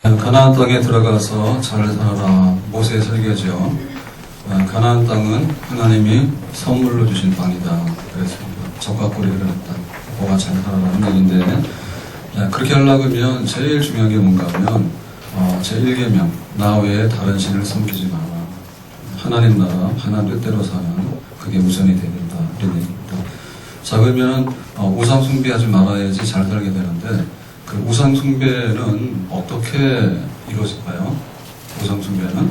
가나안 땅에 들어가서 잘 살아라. 모세의 설교죠. 가나안 땅은 하나님이 선물로 주신 땅이다. 그래서 적과 꿀이 흐르는 땅, 뭐가 잘 살아라는 얘기인데, 그렇게 하려면 제일 중요한 게 뭔가 하면 제1계명, 나 외에 다른 신을 섬기지 마라. 하나님 나라, 하나님 뜻대로 사는 그게 우선이 돼야 된다. 이런 얘기입니다. 자, 그러면 우상 숭배하지 말아야지 잘 살게 되는데, 그 우상 숭배는 어떻게 이루어질까요? 우상 숭배는?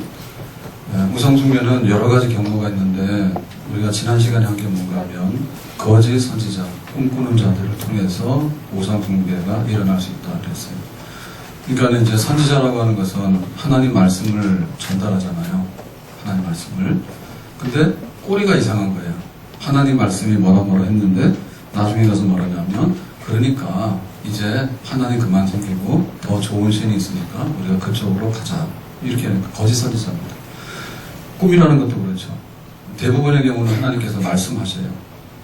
우상 숭배는 여러 가지 경로가 있는데, 우리가 지난 시간에 한 게 뭔가 하면, 거짓 선지자, 꿈꾸는 자들을 통해서 우상 숭배가 일어날 수 있다 그랬어요. 그러니까 이제 선지자라고 하는 것은 하나님 말씀을 전달하잖아요. 하나님 말씀을. 근데 꼬리가 이상한 거예요. 하나님 말씀이 뭐라 했는데, 나중에 가서 뭐라냐면, 그러니까 이제 하나님 그만 섬기고 더 좋은 신이 있으니까 우리가 그쪽으로 가자. 이렇게 하니까 거짓 선지자입니다. 꿈이라는 것도 그렇죠. 대부분의 경우는 하나님께서 말씀하셔요.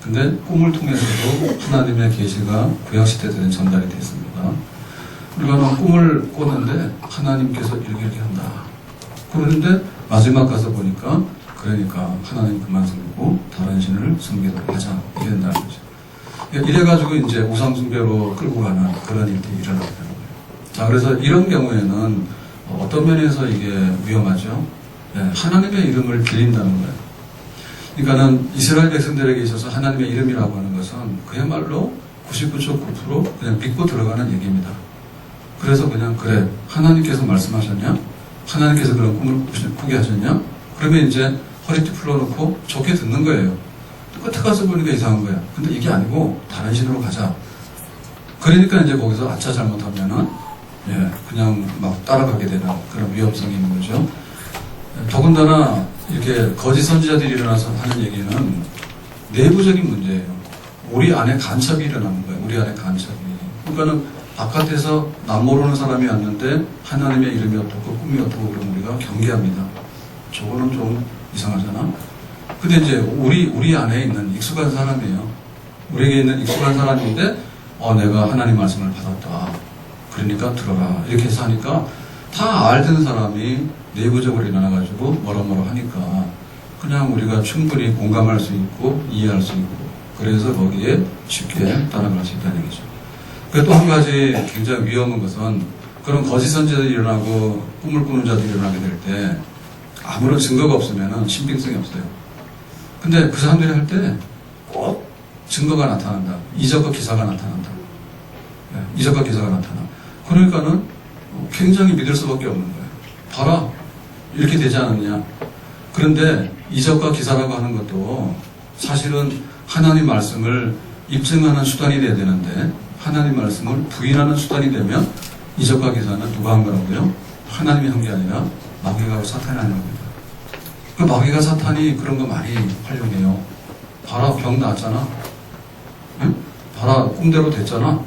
근데 꿈을 통해서도 하나님의 계시가 구약시대 때는 전달이 됐습니다. 우리가 꿈을 꿨는데 하나님께서 이렇게 한다. 그런데 마지막 가서 보니까 그러니까 하나님 그만 섬기고 다른 신을 섬기도록 하자. 이게 된다는 거죠. 이래가지고 이제 우상숭배로 끌고 가는 그런 일들이 일어나게 되는 거예요. 자, 그래서 이런 경우에는 어떤 면에서 이게 위험하죠? 하나님의 이름을 빌린다는 거예요. 그러니까는 이스라엘 백성들에게 있어서 하나님의 이름이라고 하는 것은 그야말로 99.9% 그냥 믿고 들어가는 얘기입니다. 그래서 그냥 그래, 하나님께서 말씀하셨냐? 하나님께서 그런 꿈을 꾸게 하셨냐? 그러면 이제 허리띠 풀어놓고 좋게 듣는 거예요. 끝에 가서 보니까 이상한 거야. 근데 이게 아니고 다른 신으로 가자. 그러니까 이제 거기서 아차 잘못하면은 그냥 막 따라가게 되는 그런 위험성이 있는 거죠. 더군다나 이렇게 거짓 선지자들이 일어나서 하는 얘기는 내부적인 문제예요. 우리 안에 간첩이 일어나는 거예요. 우리 안에 간첩이. 그러니까는 바깥에서 남 모르는 사람이 왔는데 하나님의 이름이 어떻고 꿈이 어떻고 그러면 우리가 경계합니다. 저거는 좀 이상하잖아. 근데 이제 우리 안에 있는 익숙한 사람이에요. 우리에게 있는 익숙한 사람인데 내가 하나님 말씀을 받았다. 그러니까 들어라. 이렇게 해서 하니까 다 알던 사람이 내부적으로 일어나가지고 뭐라 하니까 그냥 우리가 충분히 공감할 수 있고 이해할 수 있고 그래서 거기에 쉽게 따라갈 수 있다는 얘기죠. 그리고 또 한 가지 굉장히 위험한 것은 그런 거짓 선지자들이 일어나고 꿈을 꾸는 자들이 일어나게 될 때 아무런 증거가 없으면 신빙성이 없어요. 근데 그 사람들이 할 때 꼭 증거가 나타난다. 이적과 기사가 나타난다. 이적과 기사가 나타나. 그러니까는 굉장히 믿을 수밖에 없는 거예요. 봐라. 이렇게 되지 않았냐. 그런데 이적과 기사라고 하는 것도 사실은 하나님 말씀을 입증하는 수단이 돼야 되는데 하나님 말씀을 부인하는 수단이 되면 이적과 기사는 누가 한 거라고요? 하나님이 한 게 아니라 마귀가 사탄이 하는 겁니다. 그 마귀가 사탄이 그런 거 많이 활용해요. 봐라, 병 나았잖아. 응? 봐라, 꿈대로 됐잖아.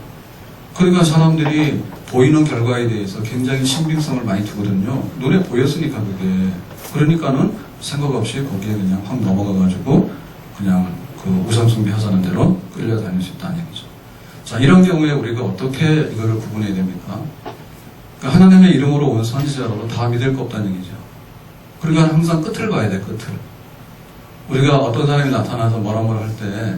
그러니까 사람들이 보이는 결과에 대해서 굉장히 신빙성을 많이 두거든요. 눈에 보였으니까 그게. 그러니까는 생각 없이 거기에 그냥 확 넘어가가지고 그냥 그 우상숭배 하자는 대로 끌려다닐 수 있다는 얘기죠. 자, 이런 경우에 우리가 어떻게 이거를 구분해야 됩니까? 그러니까 하나님의 이름으로 온 선지자로도 다 믿을 거 없다는 얘기죠. 그러니까 항상 끝을 봐야 돼, 끝을. 우리가 어떤 사람이 나타나서 뭐라 할 때,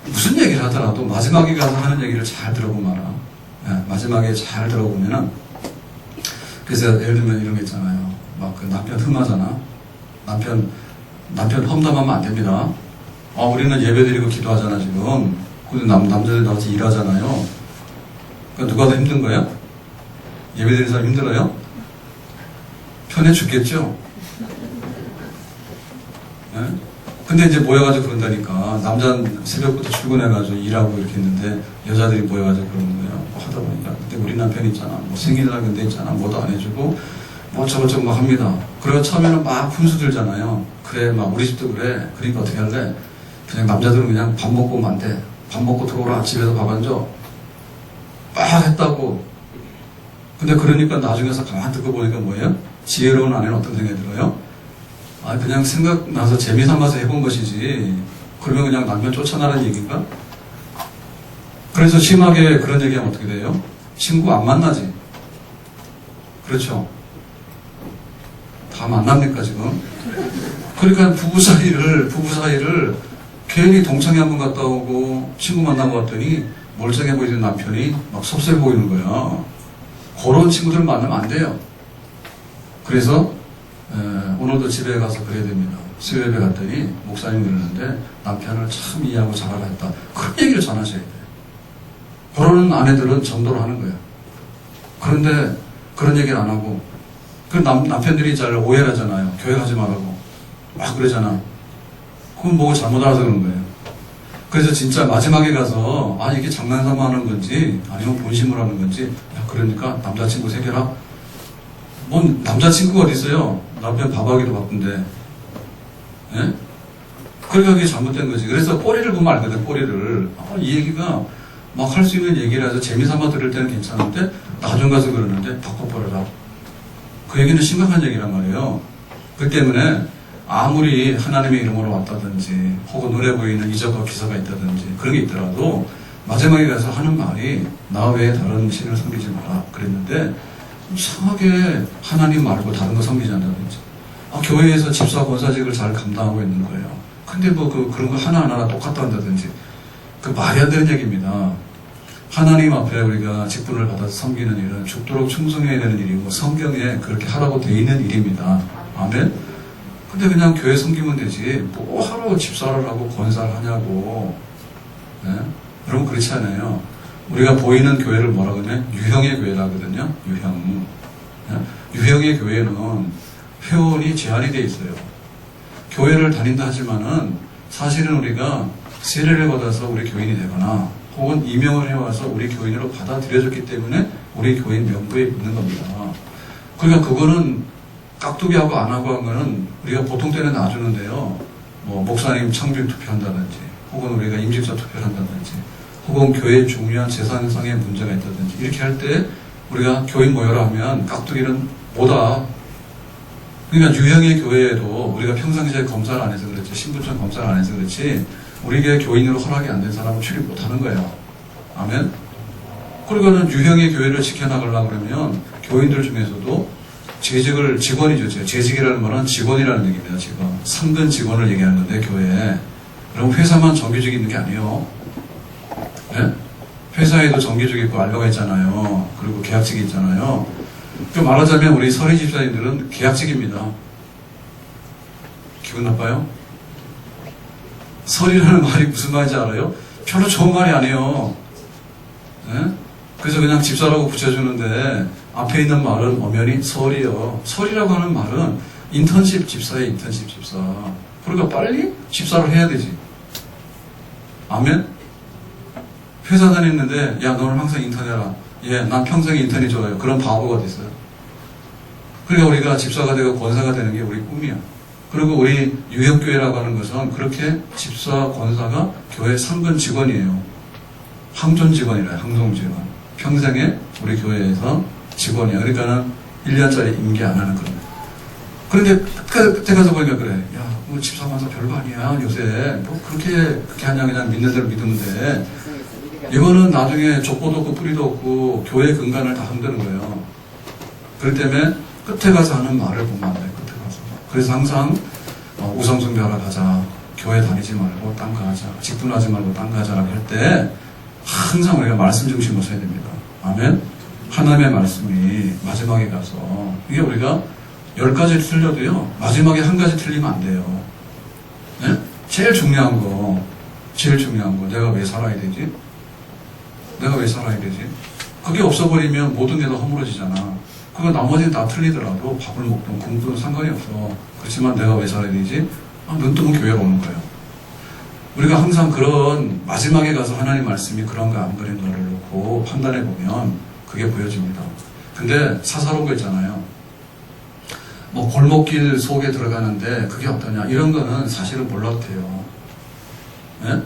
무슨 얘기를 하더라도 마지막에 가서 하는 얘기를 잘 들어보면 마지막에 잘 들어보면은, 그래서 예를 들면 이런 거 있잖아요. 막 그 남편 흠하잖아. 남편 험담하면 안 됩니다. 우리는 예배 드리고 기도하잖아, 지금. 근데 남자들 나와서 일하잖아요. 그러니까 누가 더 힘든 거야? 예배 드리는 사람 힘들어요? 편해 죽겠죠? 근데 이제 모여가지고 그런다니까. 남자는 새벽부터 출근해가지고 일하고 이렇게 했는데 여자들이 모여가지고 그러는 거예요. 하다 보니까. 근데 우리 남편이 있잖아. 뭐 생일날 근데 있잖아. 뭐도 안 해주고 뭐 저것저것 막 합니다. 그리고 처음에는 막 분수 들잖아요. 그래, 막 우리 집도 그래. 그러니까 어떻게 할래? 그냥 남자들은 그냥 밥 먹고 오면 안 돼. 밥 먹고 들어오라. 집에서 밥 안 줘. 막 했다고. 근데 그러니까 나중에서 가만 듣고 보니까 뭐예요? 지혜로운 아내는 어떤 생각이 들어요? 그냥 생각나서 재미삼아서 해본 것이지. 그러면 그냥 남편 쫓아나라는 얘기인가? 그래서 심하게 그런 얘기하면 어떻게 돼요? 친구 안 만나지. 그렇죠? 다 만납니까, 지금? 그러니까 부부 사이를 괜히 동창회 한번 갔다 오고 친구 만나고 왔더니 멀쩡해 보이는 남편이 막 섭섭해 보이는 거야. 그런 친구들 만나면 안 돼요. 그래서 오늘도 집에 가서 그래야 됩니다. 수요예배 갔더니 목사님 그러는데 남편을 참 이해하고 잘하라 했다. 그런 얘기를 전하셔야 돼요. 그러는 아내들은 전도를 하는 거예요. 그런데 그런 얘기를 안 하고 그 남편들이 잘 오해를 하잖아요. 교회 가지 말라고 막 그러잖아. 그건 뭐가 잘못 알아서 그런 거예요. 그래서 진짜 마지막에 가서 이게 장난삼아 하는 건지 아니면 본심으로 하는 건지 야 그러니까 남자친구 새겨라. 뭔 남자친구가 어디 있어요? 남편 밥하기도 바쁜데. 예? 그러니까 그게 잘못된 거지. 그래서 꼬리를 보면 알거든. 꼬리를. 이 얘기가 막 할 수 있는 얘기를 해서 재미삼아 들을 때는 괜찮은데 나중 가서 그러는데 바꿔버려라. 그 얘기는 심각한 얘기란 말이에요. 그 때문에 아무리 하나님의 이름으로 왔다든지 혹은 눈에 보이는 이적과 기사가 있다든지 그런 게 있더라도 마지막에 가서 하는 말이 나 외에 다른 신을 섬기지 마라 그랬는데 이상하게 하나님 말고 다른 거 섬기지 않는다든지 교회에서 집사 권사직을 잘 감당하고 있는 거예요. 근데 뭐 그런 거 하나하나 똑같다 한다든지 그 말이 안 되는 얘기입니다. 하나님 앞에 우리가 직분을 받아서 섬기는 일은 죽도록 충성해야 되는 일이고 성경에 그렇게 하라고 돼 있는 일입니다. 아멘. 근데 그냥 교회 섬기면 되지 뭐 하라고 집사를 하고 권사를 하냐고. 네? 여러분 그렇지 않아요. 우리가 보이는 교회를 뭐라 그러냐? 유형의 교회라거든요. 유형. 네? 유형의 교회는 회원이 제한이 돼 있어요. 교회를 다닌다 하지만은 사실은 우리가 세례를 받아서 우리 교인이 되거나 혹은 임명을 해와서 우리 교인으로 받아들여졌기 때문에 우리 교인 명부에 있는 겁니다. 그러니까 그거는 깍두기하고 안 하고 한 거는 우리가 보통 때는 놔주는데요. 뭐 목사님 청빙 투표한다든지 혹은 우리가 임직자 투표를 한다든지 혹은 교회에 중요한 재산상의 문제가 있다든지 이렇게 할 때 우리가 교인 모여라 하면 깍두기는 뭐다. 그러니까 유형의 교회에도 우리가 평상시에 검사를 안 해서 그렇지 신분증 검사를 안 해서 그렇지 우리 교회 교인으로 허락이 안 된 사람은 출입 못하는 거예요. 아멘. 그러니까는 유형의 교회를 지켜나가려고 그러면 교인들 중에서도 재직을 직원이죠. 재직이라는 말은 직원이라는 얘기입니다. 직원. 상근 직원을 얘기하는 건데 교회에. 그럼 회사만 정규직 있는 게 아니에요. 네? 회사에도 정규직 있고 알바가 있잖아요. 그리고 계약직이 있잖아요. 그 말하자면 우리 서리 집사님들은 계약직입니다. 기분 나빠요? 설이라는 말이 무슨 말인지 알아요? 별로 좋은 말이 아니에요. 네? 그래서 그냥 집사라고 붙여주는데 앞에 있는 말은 엄연히 설이요. 설이라고 하는 말은 인턴십 집사예요. 인턴십 집사. 그러니까 빨리 집사를 해야 되지. 아멘? 회사 다녔는데 야 너는 항상 인턴해라. 예, 난 평생 인턴이 좋아요. 그런 바보가 어디 있어요? 그러니까 우리가 집사가 되고 권사가 되는 게 우리 꿈이야. 그리고 우리 유형교회라고 하는 것은 그렇게 집사, 권사가 교회 상근 직원이에요. 항존 직원이래요. 항존 직원. 평생에 우리 교회에서 직원이야. 그러니까는 1년짜리 임기 안 하는 거예요. 그런데 그때 가서 보니까 그래. 야, 뭐 집사, 권사 별거 아니야. 요새 뭐 그렇게 하냐. 그냥 믿는 대로 믿으면 돼. 이거는 나중에 족보도 없고 뿌리도 없고 교회 근간을 다 흔드는 거예요. 그렇기 때문에 끝에 가서 하는 말을 보면 안 돼. 끝에 가서. 그래서 항상 우상숭배하러 가자. 교회 다니지 말고 딴 거 하자. 직분하지 말고 딴 거 하자라고 할 때 항상 우리가 말씀 중심으로 서야 됩니다. 아멘. 하나님의 말씀이 마지막에 가서 이게 우리가 10가지 틀려도요. 마지막에 한 가지 틀리면 안 돼요. 네? 제일 중요한 거 내가 왜 살아야 되지? 내가 왜 살아야 되지? 그게 없어버리면 모든 게 다 허물어지잖아. 그거 나머지는 다 틀리더라도 밥을 먹든 굶든 상관이 없어. 그렇지만 내가 왜 살아야 되지? 눈 뜨면 교회로 오는 거예요. 우리가 항상 그런 마지막에 가서 하나님 말씀이 그런가 안 그런가를 놓고 판단해 보면 그게 보여집니다. 근데 사사로운 거 있잖아요. 뭐 골목길 속에 들어가는데 그게 어떠냐 이런 거는 사실은 몰라도 돼요. 네?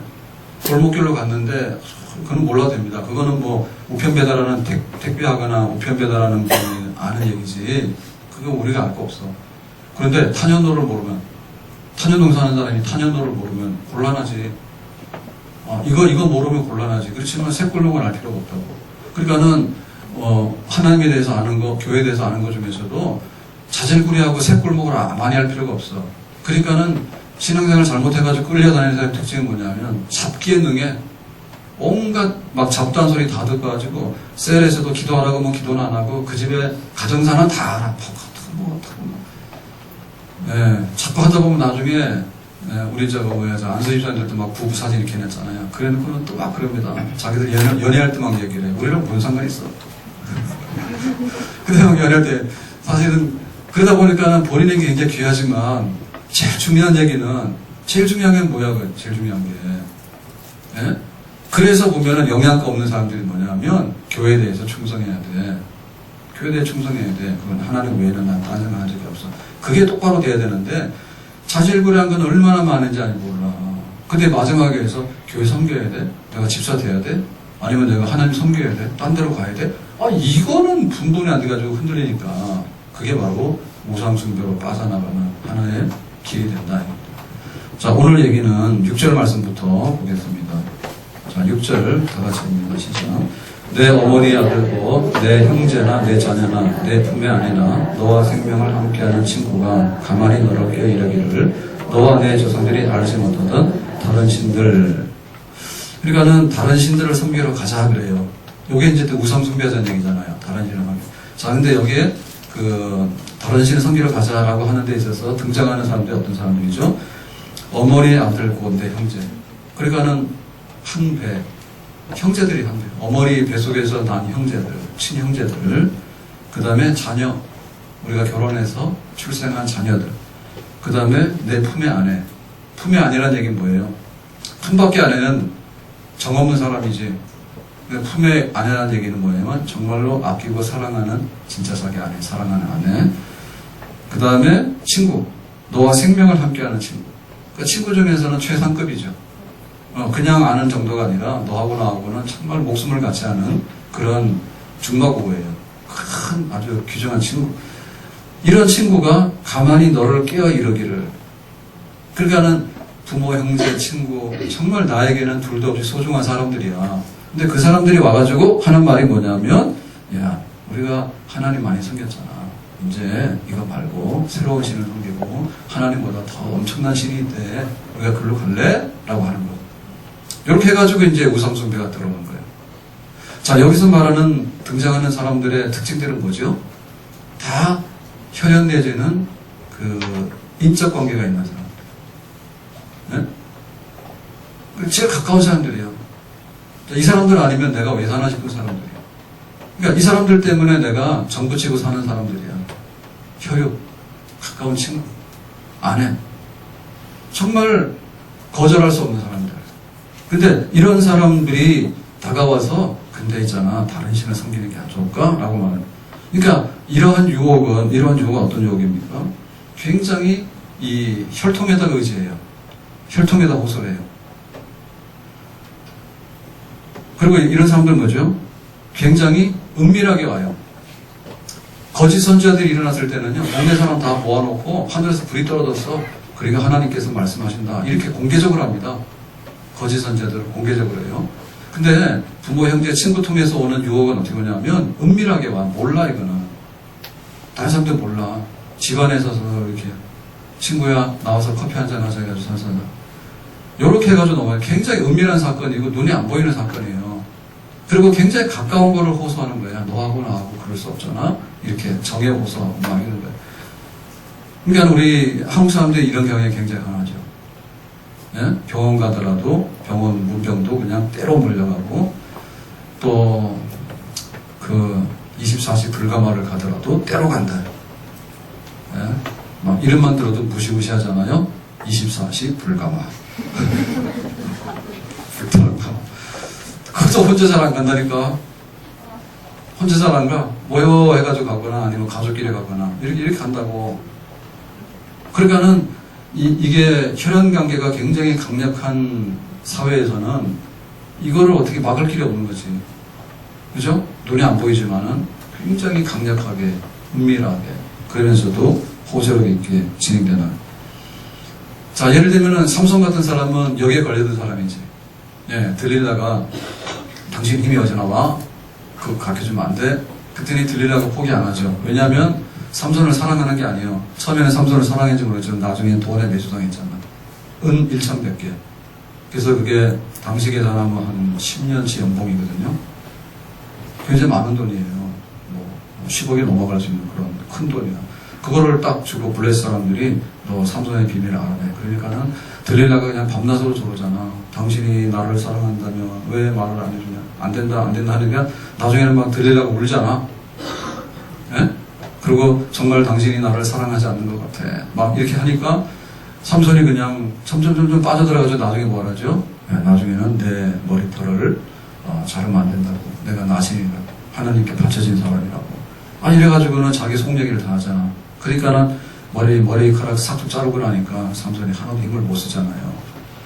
골목길로 갔는데 그건 몰라도 됩니다. 그거는 뭐 우편 배달하는 택배하거나 우편 배달하는 분이 아는 얘기지. 그거 우리가 알 거 없어. 그런데 탄현도를 모르면 탄현동사하는 사람이 탄현도를 모르면 곤란하지. 이거 모르면 곤란하지. 그렇지만 새 골목을 알 필요가 없다고. 그러니까는 하나님에 대해서 아는 거, 교회에 대해서 아는 것 중에서도 자질구레하고 새꿀목을 많이 할 필요가 없어. 그러니까는 신앙생활 잘못해가지고 끌려다니는 사람의 특징이 뭐냐면 잡기에 능해. 온갖 막 잡다한 소리 다 듣고가지고 셀에서도 기도하라고 뭐 기도는 안 하고 그 집에 가정사는 다 알아. 자꾸 하다 보면 나중에 우리 안수 집사님들도 막 부부 사진 이렇게 냈잖아요. 그래놓고는 또 막 그럽니다. 자기들 연애할 때 막 얘기를 해. 우리랑 뭔 상관이 있어. 근데 막 연애할 때 사실은 그러다 보니까 본인에게 굉장히 귀하지만 제일 중요한 얘기는 제일 중요한 게 뭐야? 제일 중요한 게 그래서 보면은 영양가 없는 사람들이 뭐냐면 교회에 대해서 충성해야 돼. 교회에 대해 충성해야 돼. 그건 하나님 외에는 난 다른 생각한 적이 없어. 그게 똑바로 돼야 되는데 자질구레한 건 얼마나 많은지 몰라. 근데 마지막에 해서 교회 섬겨야 돼? 내가 집사 돼야 돼? 아니면 내가 하나님 섬겨야 돼? 딴 데로 가야 돼? 이거는 분분이 안 돼가지고 흔들리니까 그게 바로 우상숭배로 빠져나가는 하나의 길이 된다. 자, 오늘 얘기는 6절 말씀부터 보겠습니다. 자, 6절 다 같이 봅니다. 시작. 내 어머니 아들고 내 형제나 내 자녀나 내 품의 아내나 너와 생명을 함께하는 친구가 가만히 너를 깨어 이르기를 너와 내 조상들이 알지 못하던 다른 신들. 그러니까는 다른 신들을 섬기러 가자 그래요. 요게 이제 또 우상 숭배하자는 얘기잖아요. 다른 신을 섬기. 자, 근데 여기에 다른 신을 섬기러 가자라고 하는 데 있어서 등장하는 사람들이 어떤 사람들이죠? 어머니의 아들 곧 내 형제. 그러니까는 한 배. 형제들이 한 배. 어머니 뱃속에서 난 형제들, 친형제들. 그 다음에 자녀. 우리가 결혼해서 출생한 자녀들. 그 다음에 내 품의 아내. 품의 아내란 얘기는 뭐예요? 품밖에 아내는 정없는 사람이지. 품의 아내라는 얘기는 뭐냐면 정말로 아끼고 사랑하는 진짜 자기 아내, 사랑하는 아내. 그 다음에 친구. 너와 생명을 함께하는 친구. 그 친구 중에서는 최상급이죠. 그냥 아는 정도가 아니라 너하고 나하고는 정말 목숨을 같이 하는 그런 중마고예요. 큰 아주 귀중한 친구. 이런 친구가 가만히 너를 깨어 이르기를. 그러니까는 부모, 형제, 친구 정말 나에게는 둘도 없이 소중한 사람들이야. 근데 그 사람들이 와가지고 하는 말이 뭐냐면 야, 우리가 하나님 많이 섬겼잖아. 이제 이거 말고 새로운 신을 섬기고 하나님보다 더 엄청난 신이 있대. 우리가 글로 갈래? 라고 하는 거. 이렇게 해가지고 이제 우상숭배가 들어오는 거예요. 자, 여기서 말하는 등장하는 사람들의 특징들은 뭐죠? 다 혈연 내지는 인적 관계가 있는 사람. 네? 제일 가까운 사람들이에요. 이 사람들 아니면 내가 왜 사나 싶은 사람들이에요. 그러니까 이 사람들 때문에 내가 정부치고 사는 사람들이야. 혈육, 가까운 친구, 아내. 정말 거절할 수 없는 사람들. 근데 이런 사람들이 다가와서 근데 있잖아 다른 신을 섬기는 게 안 좋을까? 라고 말해요. 그러니까 이러한 유혹은 어떤 유혹입니까? 굉장히 이 혈통에다 의지해요. 혈통에다 호소해요. 그리고 이런 사람들 뭐죠? 굉장히 은밀하게 와요. 거짓 선지자들이 일어났을 때는요, 동네 사람 다 모아놓고 하늘에서 불이 떨어졌어. 그러니까 하나님께서 말씀하신다. 이렇게 공개적으로 합니다. 거짓 선지자들을 공개적으로 해요. 근데 부모, 형제, 친구 통해서 오는 유혹은 어떻게 오냐면 은밀하게 와. 몰라 이거는. 다른 사람들 몰라. 집안에 서서 이렇게 친구야 나와서 커피 한잔 하자 해가지고 선선하. 이렇게 해가지고 넘어요. 굉장히 은밀한 사건이고 눈이 안 보이는 사건이에요. 그리고 굉장히 가까운 거를 호소하는 거야. 너하고 나하고 그럴 수 없잖아. 이렇게 정해 호소하고 막 이런 거예요. 그러니까 우리 한국 사람들이 이런 경향이 굉장히 강하죠. 예? 병원 가더라도 병원 문병도 그냥 때로 몰려가고 또 24시 불가마를 가더라도 때로 간다. 예? 막 이름만 들어도 무시무시하잖아요. 24시 불가마. 불가마. 그것도 혼자 잘 안 간다니까. 혼자 잘 안 가. 모여 해가지고 가거나 아니면 가족끼리 가거나 이렇게 간다고. 그러니까는 이게 혈연 관계가 굉장히 강력한 사회에서는 이거를 어떻게 막을 길이 없는 거지. 그죠? 눈이 안 보이지만은 굉장히 강력하게, 은밀하게, 그러면서도 호소력 있게 진행되는. 자, 예를 들면은 삼손 같은 사람은 여기에 걸려든 사람이지. 예, 들리다가 당신 힘이 어디서 나와? 그거 가르쳐주면 안 돼? 그랬더니 들리라고 포기 안 하죠. 왜냐하면 삼손을 사랑하는 게 아니에요. 처음에는 삼손을 사랑했는지 모르겠지만 나중에는 돈에 매수당했잖아. 은 1,100개. 그래서 그게 당시 계산하면 한 10년치 연봉이거든요. 굉장히 많은 돈이에요. 뭐 10억이 넘어갈 수 있는 그런 큰 돈이야. 그거를 딱 주고 블레스 사람들이 너 삼손의 비밀을 알아내. 그러니까는 들릴라가 그냥 밤낮으로 저러잖아. 당신이 나를 사랑한다면 왜 말을 안 해주냐. 안 된다 하니까 나중에는 막 들릴라가 울잖아. 예? 그리고 정말 당신이 나를 사랑하지 않는 것 같아. 막 이렇게 하니까 삼손이 그냥 점점 빠져들어가지고 나중에 뭘 하죠? 예, 나중에는 내 머리털을 자르면 안 된다고. 내가 나신이라고. 하나님께 바쳐진 사람이라고. 이래가지고는 자기 속 얘기를 다 하잖아. 그러니까는 머리카락 싹둑 자르고 나니까 삼손이 하나도 힘을 못 쓰잖아요.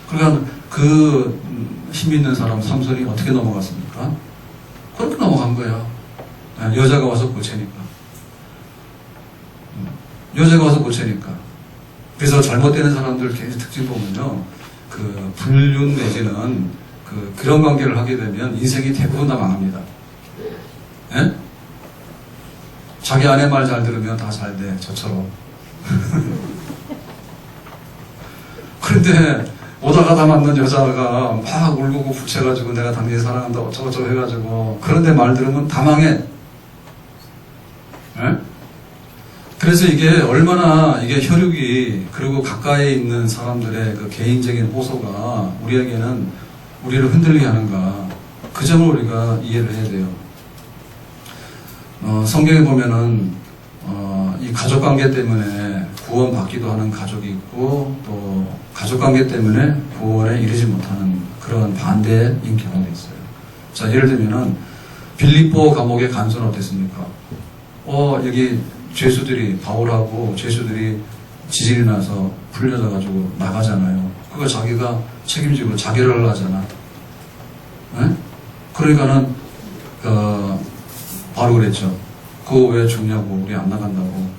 그러니까 그 힘 있는 사람 삼손이 어떻게 넘어갔습니까? 그렇게 넘어간 거야. 여자가 와서 고치니까. 여자가 와서 고치니까. 그래서 잘못되는 사람들 개인 특징 보면요. 그 불륜 내지는 그런 관계를 하게 되면 인생이 대부분 다 망합니다. 예? 자기 아내 말 잘 들으면 다 잘 돼. 저처럼. 그런데 오다가다 만난 여자가 막 울고 붙여가지고 내가 당신 사랑한다 어쩌고저쩌고 해가지고 그런데 말 들으면 다 망해. 예? 그래서 이게 얼마나 이게 혈육이 그리고 가까이에 있는 사람들의 그 개인적인 호소가 우리에게는 우리를 흔들리게 하는가 그 점을 우리가 이해를 해야 돼요. 성경에 보면은 이 가족관계 때문에 구원받기도 하는 가족이 있고 또 가족관계 때문에 구원에 이르지 못하는 그런 반대인 경우도 있어요. 자, 예를 들면은 빌립보 감옥의 간수는 어땠습니까? 여기 죄수들이 바울하고 죄수들이 지진이 나서 풀려져 가지고 나가잖아요. 그거 자기가 책임지고 자결을 하잖아. 네? 그러니까는 바로 그랬죠. 그거 왜 죽냐고 우리 안 나간다고.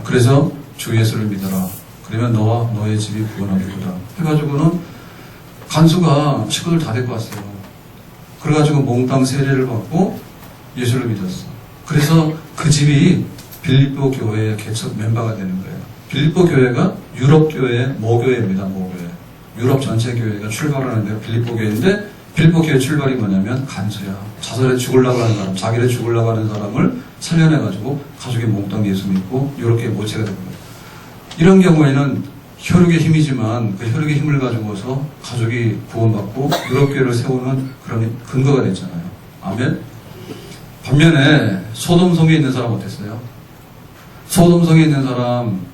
그래서 주 예수를 믿어라. 그러면 너와 너의 집이 구원하리로다. 해가지고는 간수가 식구들 다 데리고 왔어요. 그래가지고 몽땅 세례를 받고 예수를 믿었어. 그래서 그 집이 빌립보 교회의 개척 멤버가 되는 거예요. 빌립보 교회가 유럽 교회의 모교회입니다. 모교회. 유럽 전체 교회가 출발하는데 빌립보 교회인데 빌립보 교회 출발이 뭐냐면 간수야. 자살에 죽으려고 하는 사람, 자기를 죽으려고 하는 사람을 살려내가지고 가족이 몽땅 예수 믿고 유럽교회 모체가 된 거예요. 이런 경우에는 혈육의 힘이지만 그 혈육의 힘을 가지고서 가족이 구원받고 유럽교회를 세우는 그런 근거가 됐잖아요. 아멘. 반면에 소돔성에 있는 사람 어땠어요? 소돔성에 있는 사람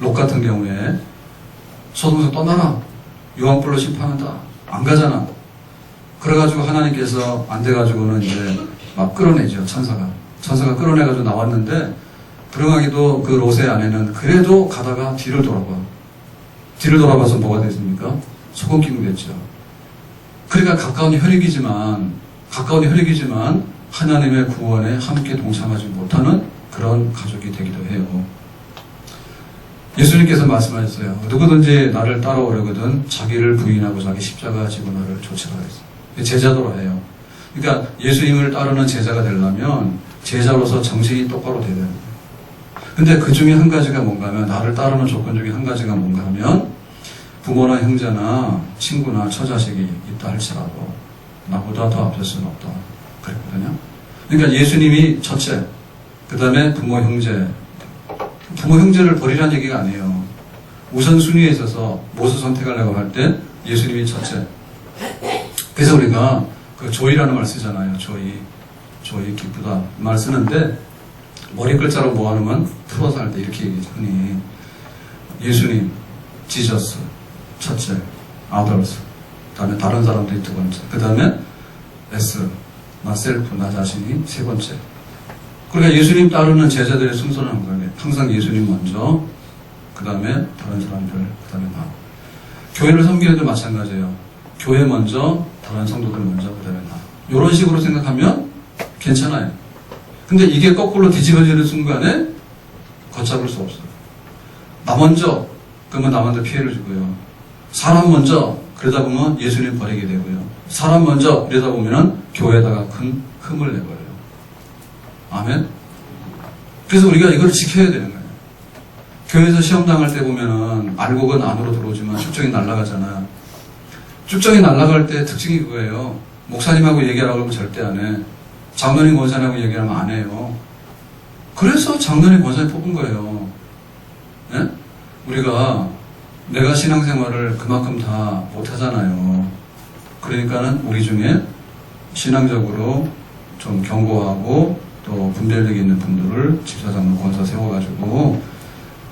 롯 같은 경우에 소돔성 떠나라. 요한불로 심판한다. 안 가잖아. 그래가지고 하나님께서 안 돼가지고는 이제 막 끌어내죠. 천사가 끌어내가지고 나왔는데 불행하게도 그 롯의 아내는 그래도 가다가 뒤를 돌아봐서 뭐가 됐습니까? 소금기둥 됐죠. 그러니까 가까운 혈육이지만 하나님의 구원에 함께 동참하지 못하는 그런 가족이 되기도 해요. 예수님께서 말씀하셨어요. 누구든지 나를 따라오려거든 자기를 부인하고 자기 십자가 지고 나를 좇으라 했어요. 제자도라 해요. 그러니까 예수님을 따르는 제자가 되려면 제자로서 정신이 똑바로 돼야 되는 거예요. 근데 그 중에 한 가지가 뭔가 하면 나를 따르는 조건 중에 한 가지가 뭔가 하면 부모나 형제나 친구나 처자식이 있다 할지라도 나보다 더 앞설 수는 없다. 그랬거든요. 그러니까 예수님이 첫째, 그 다음에 부모 형제를 버리라는 얘기가 아니에요. 우선순위에 있어서 무엇을 선택하려고 할 때 예수님이 첫째. 그래서 우리가 그 조이라는 말 쓰잖아요. 조이 기쁘다 말 쓰는데 머리 글자로 뭐 하면 풀어서 할 때 이렇게 얘기하죠. 흔히 예수님, 지저스 첫째, 아더스 그 다음에 다른 사람들이 두 번째, 그 다음에 S 나 셀프 나 자신이 세 번째. 그러니까 예수님 따르는 제자들의 순서는 거예요. 항상 예수님 먼저, 그 다음에 다른 사람들, 그 다음에 나. 교회를 섬기는 데도 마찬가지예요. 교회 먼저, 다른 성도들 먼저, 그 다음에 나. 이런 식으로 생각하면 괜찮아요. 근데 이게 거꾸로 뒤집어지는 순간에 걷잡을 수 없어요. 나 먼저, 그러면 남한테 피해를 주고요. 사람 먼저, 그러다 보면 예수님 버리게 되고요. 사람 먼저, 이러다 보면 교회에다가 큰 흠을 내버려요. 아멘? 그래서 우리가 이걸 지켜야 되는 거예요. 교회에서 시험 당할 때 보면은 알곡은 안으로 들어오지만 쭉정이 날아가잖아. 쭉정이 날아갈 때 특징이 그거예요. 목사님하고 얘기하라고 하면 절대 안 해. 장로님 권사님하고 얘기하면 안 해요. 그래서 장로님 권사님 뽑은 거예요. 네? 우리가 내가 신앙생활을 그만큼 다 못하잖아요. 그러니까는 우리 중에 신앙적으로 좀 견고하고 또 분별력 있는 분들을 집사장로 권사 세워가지고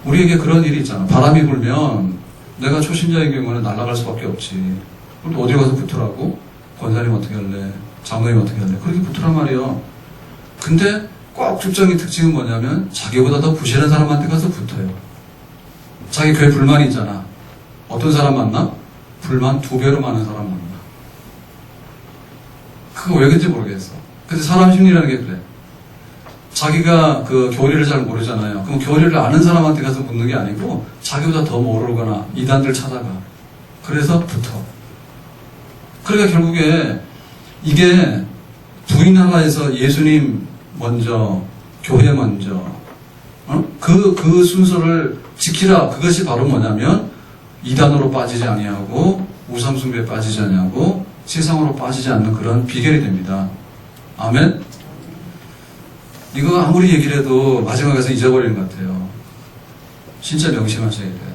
우리에게 그런 일이 있잖아. 바람이 불면 내가 초신자의 경우는 날아갈 수밖에 없지. 그럼 또 어디 가서 붙으라고? 권사님 어떻게 할래? 장로님 어떻게 할래? 그렇게 붙으란 말이야. 근데 꼭 축정의 특징은 뭐냐면 자기보다 더 부실한 사람한테 가서 붙어요. 자기 교회 불만이 있잖아. 어떤 사람 만나? 불만 2배로 많은 사람 만나. 그거 왜 그런지 모르겠어. 근데 사람 심리라는 게 그래. 자기가 그 교리를 잘 모르잖아요. 그럼 교리를 아는 사람한테 가서 묻는 게 아니고 자기보다 더 모르거나 이단들 찾아가. 그래서 붙어. 그러니까 결국에 이게 부인 하나에서 예수님 먼저, 교회 먼저, 그 순서를 지키라. 그것이 바로 뭐냐면 이단으로 빠지지 아니하고 우상숭배에 빠지지 아니하고 세상으로 빠지지 않는 그런 비결이 됩니다. 아멘? 이거 아무리 얘기를 해도 마지막에 가서 잊어버리는 것 같아요. 진짜 명심하셔야 돼요.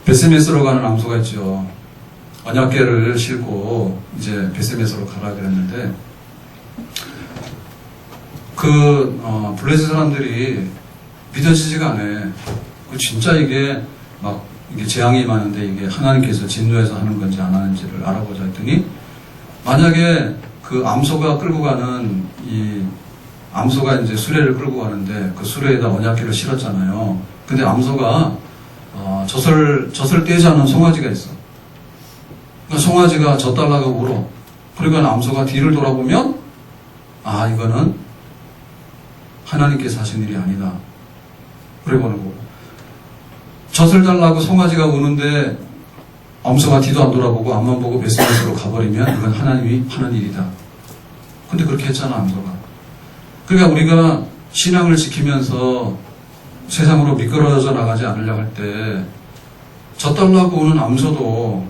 베스메스로 가는 암소가 있죠. 언약궤를 싣고 이제 베스메스로 가라 그랬는데 블레셋 사람들이 믿어지지가 않아요. 진짜 이게 막 이게 재앙이 많은데 이게 하나님께서 진노해서 하는 건지 안 하는지를 알아보자 했더니 만약에 그 암소가 끌고 가는 이 암소가 이제 수레를 끌고 가는데 그 수레에다 언약궤를 실었잖아요. 근데 암소가 젖을 떼지 않은 송아지가 있어. 그러니까 송아지가 젖달라고 울어. 그러니까 암소가 뒤를 돌아보면 이거는 하나님께서 하신 일이 아니다. 그래 보는 거고. 젖을 달라고 송아지가 우는데 암소가 뒤도 안 돌아보고 앞만 보고 베스메스로 가버리면 이건 하나님이 하는 일이다. 근데 그렇게 했잖아, 암소가. 그러니까 우리가 신앙을 지키면서 세상으로 미끄러져 나가지 않으려고 할 때 젖달라고 우는 암소도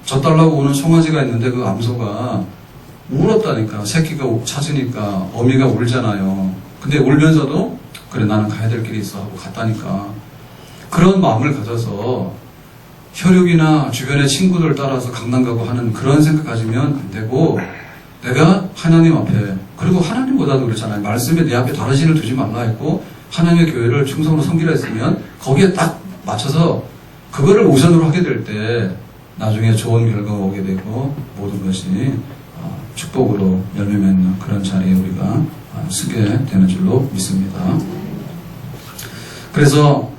젖달라고 우는 송아지가 있는데 그 암소가 울었다니까. 새끼가 찾으니까 어미가 울잖아요. 근데 울면서도 그래 나는 가야 될 길이 있어 하고 갔다니까. 그런 마음을 가져서 혈육이나 주변의 친구들 따라서 강남 가고 하는 그런 생각 가지면 안 되고 내가 하나님 앞에, 그리고 하나님보다도 그렇잖아요. 말씀에 내 앞에 다른 신을 두지 말라 했고 하나님의 교회를 충성으로 섬기라 했으면 거기에 딱 맞춰서 그거를 우선으로 하게 될 때 나중에 좋은 결과가 오게 되고 모든 것이 축복으로 열매 맺는 그런 자리에 우리가 서게 되는 줄로 믿습니다. 그래서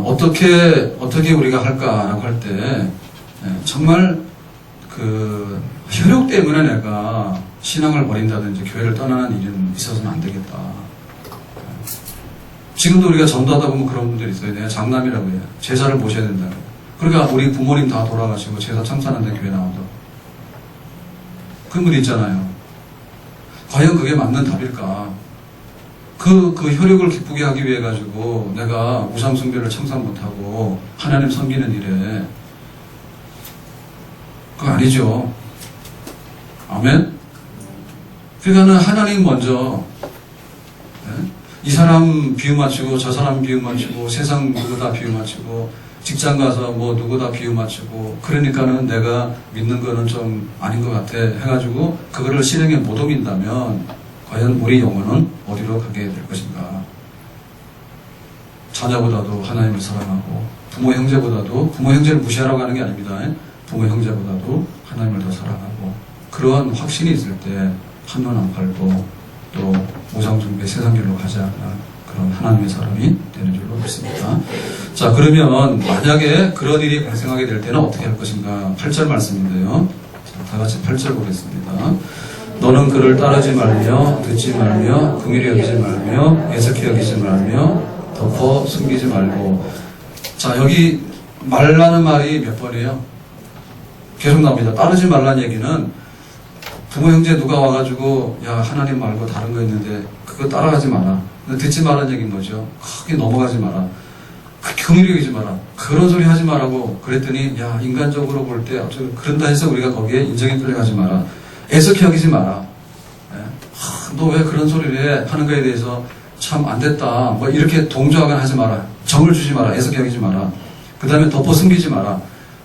어떻게 우리가 할까라고 할 때 정말 그 혈육 때문에 내가 신앙을 버린다든지 교회를 떠나는 일은 있어서는 안 되겠다. 지금도 우리가 전도하다 보면 그런 분들이 있어요. 내가 장남이라고 해요. 제사를 모셔야 된다. 그러니까 우리 부모님 다 돌아가시고 제사 참사하는데 교회 나오죠. 그런 분이 있잖아요. 과연 그게 맞는 답일까? 그 혈육을 기쁘게 하기 위해 가지고 내가 우상숭배를 청산 못하고 하나님 섬기는 일에 그거 아니죠. 아멘? 그러니까는 하나님 먼저 이 사람 비유 맞추고 저 사람 비유 맞추고 세상 누구 다 비유 맞추고 직장 가서 뭐 누구 다 비유 맞추고 그러니까는 내가 믿는 거는 좀 아닌 것 같아 해가지고 그거를 실행에 못 옮긴다면 과연 우리 영혼은 어디로 가게 될 것인가? 자녀보다도 하나님을 사랑하고 부모 형제를 무시하라고 하는 게 아닙니다. 부모 형제보다도 하나님을 더 사랑하고 그러한 확신이 있을 때 한눈 안 팔고 또 우상숭배 세상길로 가지 않는 그런 하나님의 사람이 되는 줄로 믿습니다. 자, 그러면 만약에 그런 일이 발생하게 될 때는 어떻게 할 것인가? 8절 말씀인데요. 자, 다 같이 8절 보겠습니다. 너는 그를 따르지 말며 듣지 말며 긍휼히 여기지 말며 애석히 여기지 말며 덮어 숨기지 말고. 자, 여기 말라는 말이 몇 번이에요? 계속 나옵니다. 따르지 말라는 얘기는 부모 형제 누가 와가지고 야 하나님 말고 다른 거 있는데 그거 따라가지 마라. 듣지 말라는 얘기는 뭐죠? 크게 넘어가지 마라. 긍휼히 여기지 마라. 그런 소리 하지 말라고 그랬더니 야 인간적으로 볼 때 그런다 해서 우리가 거기에 인정이 끌려가지 마라. 애석히 여기지 마라. 너 왜 그런 소리를 해? 하는 거에 대해서 참 안 됐다. 뭐 이렇게 동조하거나 하지 마라. 정을 주지 마라. 애석히 여기지 마라. 그 다음에 덮어 숨기지 마라.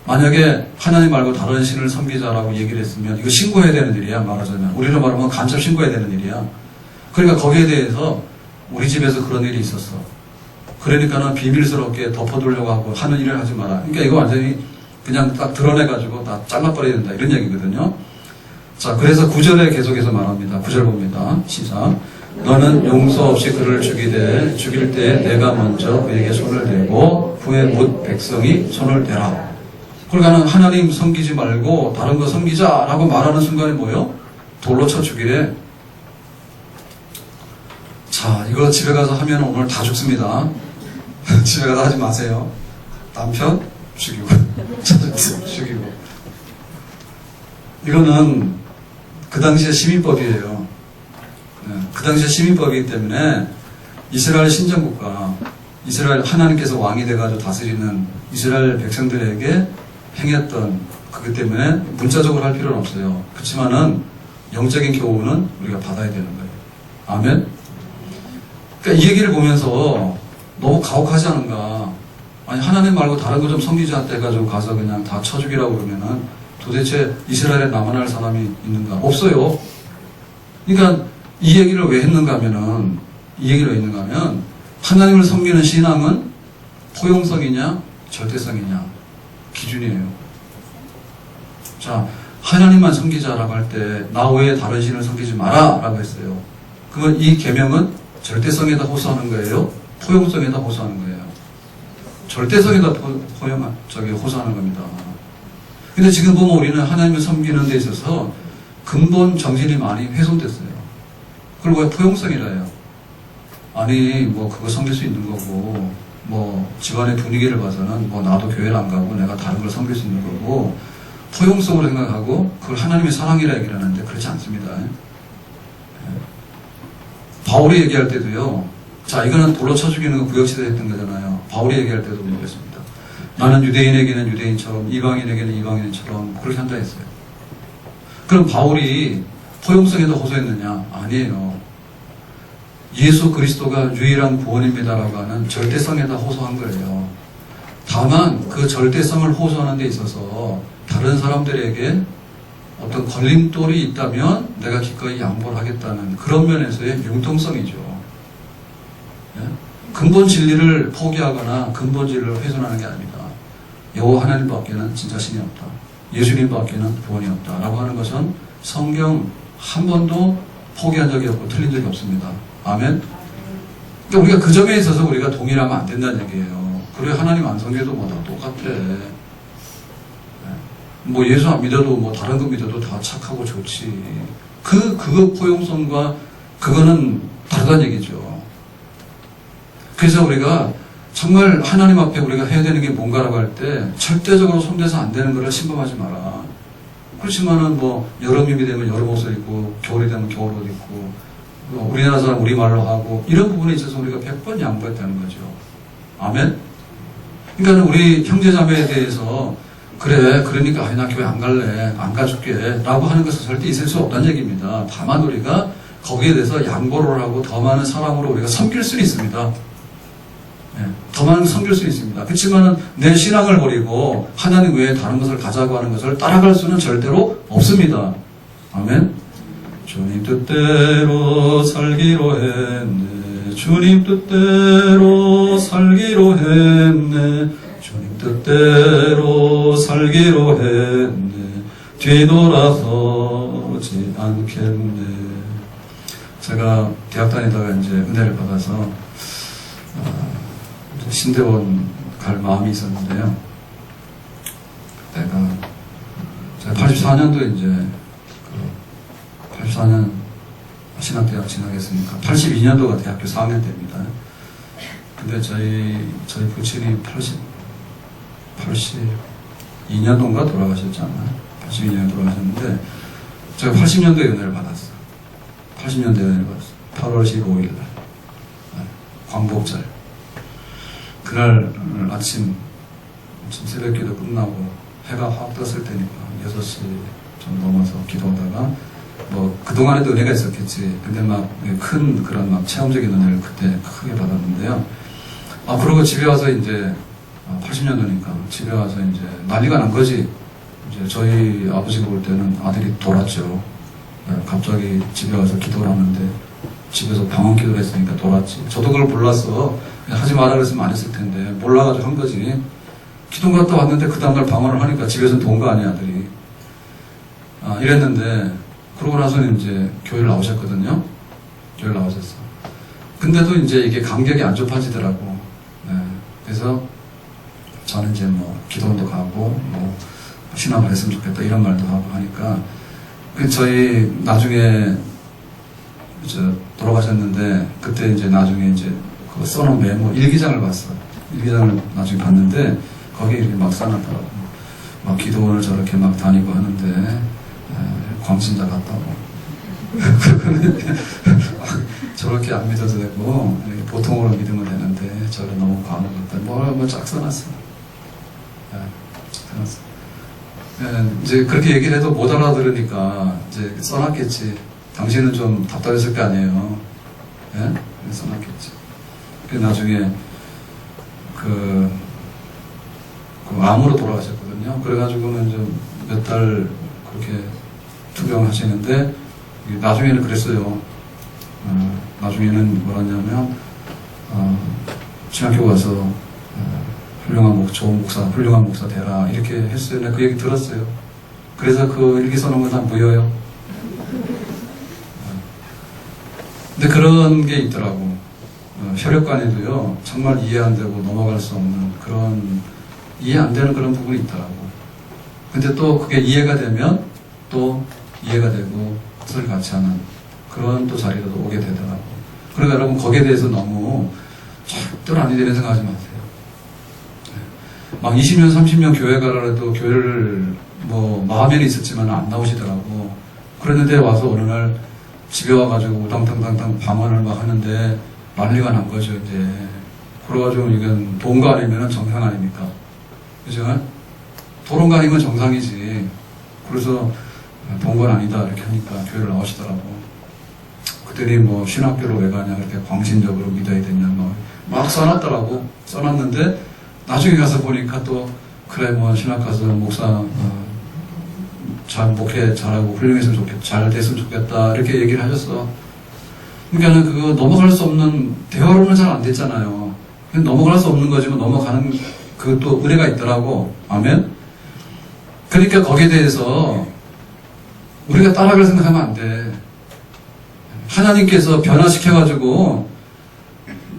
만약에 하나님 말고 다른 신을 섬기자라고 얘기를 했으면 이거 신고해야 되는 일이야. 말하자면 우리로 말하면 간첩 신고해야 되는 일이야. 그러니까 거기에 대해서 우리 집에서 그런 일이 있었어. 그러니까는 비밀스럽게 덮어두려고 하고 하는 일을 하지 마라. 그러니까 이거 완전히 그냥 딱 드러내가지고 다 잘라버려야 된다. 이런 얘기거든요. 자, 그래서 9절에 계속해서 말합니다. 9절 봅니다. 시작. 너는 용서 없이 그를 죽이되 죽일 때 내가 먼저 그에게 손을 대고 후에 못 백성이 손을 대라. 그러니까 하나님 섬기지 말고 다른 거 섬기자라고 말하는 순간에 뭐요? 돌로 쳐 죽이래. 자, 이거 집에 가서 하면 오늘 다 죽습니다. 집에 가서 하지 마세요. 남편 죽이고 죽이고. 이거는 그 당시의 시민법이에요. 그 당시의 시민법이기 때문에 이스라엘 신정국가, 이스라엘 하나님께서 왕이 돼가지고 다스리는 이스라엘 백성들에게 행했던 그것 때문에 문자적으로 할 필요는 없어요. 그렇지만은 영적인 교훈은 우리가 받아야 되는 거예요. 아멘? 그러니까 이 얘기를 보면서 너무 가혹하지 않은가. 아니 하나님 말고 다른 거 좀 섬기자 해가지고 가서 그냥 다 쳐죽이라고 그러면은 도대체 이스라엘에 남아날 사람이 있는가? 없어요. 그러니까 이 얘기를 왜 했는가 하면은 하나님을 섬기는 신앙은 포용성이냐 절대성이냐 기준이에요. 자, 하나님만 섬기자라고 할 때 나 외에 다른 신을 섬기지 마라 라고 했어요. 그러면 이 계명은 절대성에다 호소하는 거예요? 포용성에다 호소하는 거예요? 절대성에다 호소하는 겁니다. 근데 지금 보면 우리는 하나님을 섬기는 데 있어서 근본 정신이 많이 훼손됐어요. 그걸 왜 포용성이라 해요? 아니 뭐 그거 섬길 수 있는 거고 뭐 집안의 분위기를 봐서는 뭐 나도 교회를 안 가고 내가 다른 걸 섬길 수 있는 거고 포용성으로 생각하고 그걸 하나님의 사랑이라 얘기를 하는데 그렇지 않습니다. 바울이 얘기할 때도요. 자, 이거는 돌로 쳐 죽이는 거 구역시대 했던 거잖아요. 바울이 얘기할 때도 그랬습니다. 나는 유대인에게는 유대인처럼 이방인에게는 이방인처럼 그렇게 한다 했어요. 그럼 바울이 포용성에도 호소했느냐? 아니에요. 예수 그리스도가 유일한 구원입니다라고 하는 절대성에다 호소한 거예요. 다만 그 절대성을 호소하는 데 있어서 다른 사람들에게 어떤 걸림돌이 있다면 내가 기꺼이 양보를 하겠다는 그런 면에서의 융통성이죠. 예? 근본 진리를 포기하거나 근본 진리를 훼손하는 게 아닙니다. 여호와 하나님밖에는 진짜 신이 없다. 예수님밖에는 구원이 없다. 라고 하는 것은 성경 한 번도 포기한 적이 없고 틀린 적이 없습니다. 아멘? 그러니까 우리가 그 점에 있어서 우리가 동일하면 안 된다는 얘기예요. 그래, 하나님 안 섬겨도 뭐 다 똑같아. 뭐 예수 안 믿어도 뭐 다른 거 믿어도 다 착하고 좋지. 그거 포용성과 그거는 다르다는 얘기죠. 그래서 우리가 정말 하나님 앞에 우리가 해야 되는 게 뭔가라고 할 때 절대적으로 손대서 안 되는 거를 신범하지 마라. 그렇지만은 뭐 여름이 되면 여름 옷을 입고 겨울이 되면 겨울 옷 입고 우리나라 사람 우리말로 하고 이런 부분에 있어서 우리가 100번 양보했다는 거죠. 아멘? 그러니까 우리 형제자매에 대해서 그래, 그러니까 나 교회 안 갈래, 안 가줄게 라고 하는 것은 절대 있을 수 없다는 얘기입니다. 다만 우리가 거기에 대해서 양보를 하고 더 많은 사람으로 우리가 섬길 수는 있습니다. 네, 더 많은 섬길 수 있습니다. 그렇지만 내 신앙을 버리고 하나님 외에 다른 것을 가자고 하는 것을 따라갈 수는 절대로 없습니다. 아멘. 주님 뜻대로 살기로 했네. 주님 뜻대로 살기로 했네. 주님 뜻대로 살기로 했네. 뒤돌아서지 않겠네. 제가 대학 다니다가 이제 은혜를 받아서 신대원 갈 마음이 있었는데요. 그때가 제가 84년도에 이제 84년 신학대학 진학했으니까 82년도가 대학교 4학년 때입니다. 근데 저희 부친이 82년도인가 돌아가셨지 않나요? 82년에 돌아가셨는데 제가 80년도에 은혜를 받았어요. 80년도에 은혜를 받았어요. 8월 15일 날. 광복절. 그날 아침 새벽기도 끝나고 해가 확 떴을 때니까 6시 좀 넘어서 기도하다가 뭐 그동안에도 은혜가 있었겠지. 근데 막 큰 그런 막 체험적인 은혜를 그때 크게 받았는데요. 그러고 집에 와서 이제 80년도니까 집에 와서 이제 난리가 난 거지. 이제 저희 아버지가 볼 때는 아들이 돌았죠. 갑자기 집에 와서 기도를 하는데 집에서 방언 기도를 했으니까 돌았지. 저도 그걸 몰라서 하지 마라 그랬으면 안 했을 텐데 몰라가지고 한 거지. 기도 갔다 왔는데 그 다음날 방언을 하니까 집에서 돈 거 아니야 아들이. 이랬는데 그러고 나서는 이제 교회를 나오셨거든요. 교회를 나오셨어. 근데도 이제 이게 간격이 안 좁아지더라고. 그래서 저는 이제 뭐 기도원도 가고 뭐 신앙을 했으면 좋겠다 이런 말도 하고 하니까 저희 나중에 돌아가셨는데 그때 이제 나중에 이제 그 써놓은 메모 일기장을 봤어. 일기장을 나중에 봤는데 거기에 이렇게 막 써놨더라고. 막 기도원을 저렇게 막 다니고 하는데 광신자 같다고. 저렇게 안 믿어도 되고 보통으로 믿으면 되는데 저를 너무 과한 것 같다. 뭐 쫙 써놨어. 써놨어. 이제 그렇게 얘기를 해도 못 알아들으니까 이제 써놨겠지. 당신은 좀 답답했을 거 아니에요. 예? 써놨겠지. 나중에 그 암으로 돌아가셨거든요. 그래가지고는 좀 몇 달 그렇게 투병하시는데 나중에는 그랬어요. 나중에는 뭐라냐면 신학교 가서 좋은 목사, 훌륭한 목사 되라 이렇게 했어요. 내가 그 얘기 들었어요. 그래서 그 일기 써놓은 건 다 무효예요. 근데 그런 게 있더라고. 혈액관에도요, 정말 이해 안 되고 넘어갈 수 없는 그런, 이해 안 되는 그런 부분이 있더라고. 근데 또 그게 이해가 되면 또 이해가 되고 뜻을 같이 하는 그런 또 자리가 또 오게 되더라고. 그러니까 여러분 거기에 대해서 너무 절대로 아니 되는 생각하지 마세요. 막 20년, 30년 교회 가라도 교회를 뭐 마음에는 있었지만 안 나오시더라고. 그랬는데 와서 어느 날 집에 와가지고 우당탕탕탕 방언을 막 하는데 난리가 난 거죠, 이제. 그래가지고 이건 돈거 아니면 정상 아닙니까? 그죠? 도론가 아니면 정상이지. 그래서 돈건 아니다, 이렇게 하니까 교회를 나오시더라고. 그들이 뭐 신학교로 왜 가냐, 그렇게 광신적으로 믿어야 되냐, 막 써놨더라고. 써놨는데 나중에 가서 보니까 또, 그래, 뭐 신학 가서 목사, 잘 목회 잘하고 훌륭했으면 좋겠다, 잘 됐으면 좋겠다, 이렇게 얘기를 하셨어. 그러니까는 그거 넘어갈 수 없는, 대화로는 잘 안 됐잖아요. 넘어갈 수 없는 거지만 넘어가는 그것도 은혜가 있더라고. 아멘? 그러니까 거기에 대해서 우리가 따라갈 생각하면 안 돼. 하나님께서 변화시켜가지고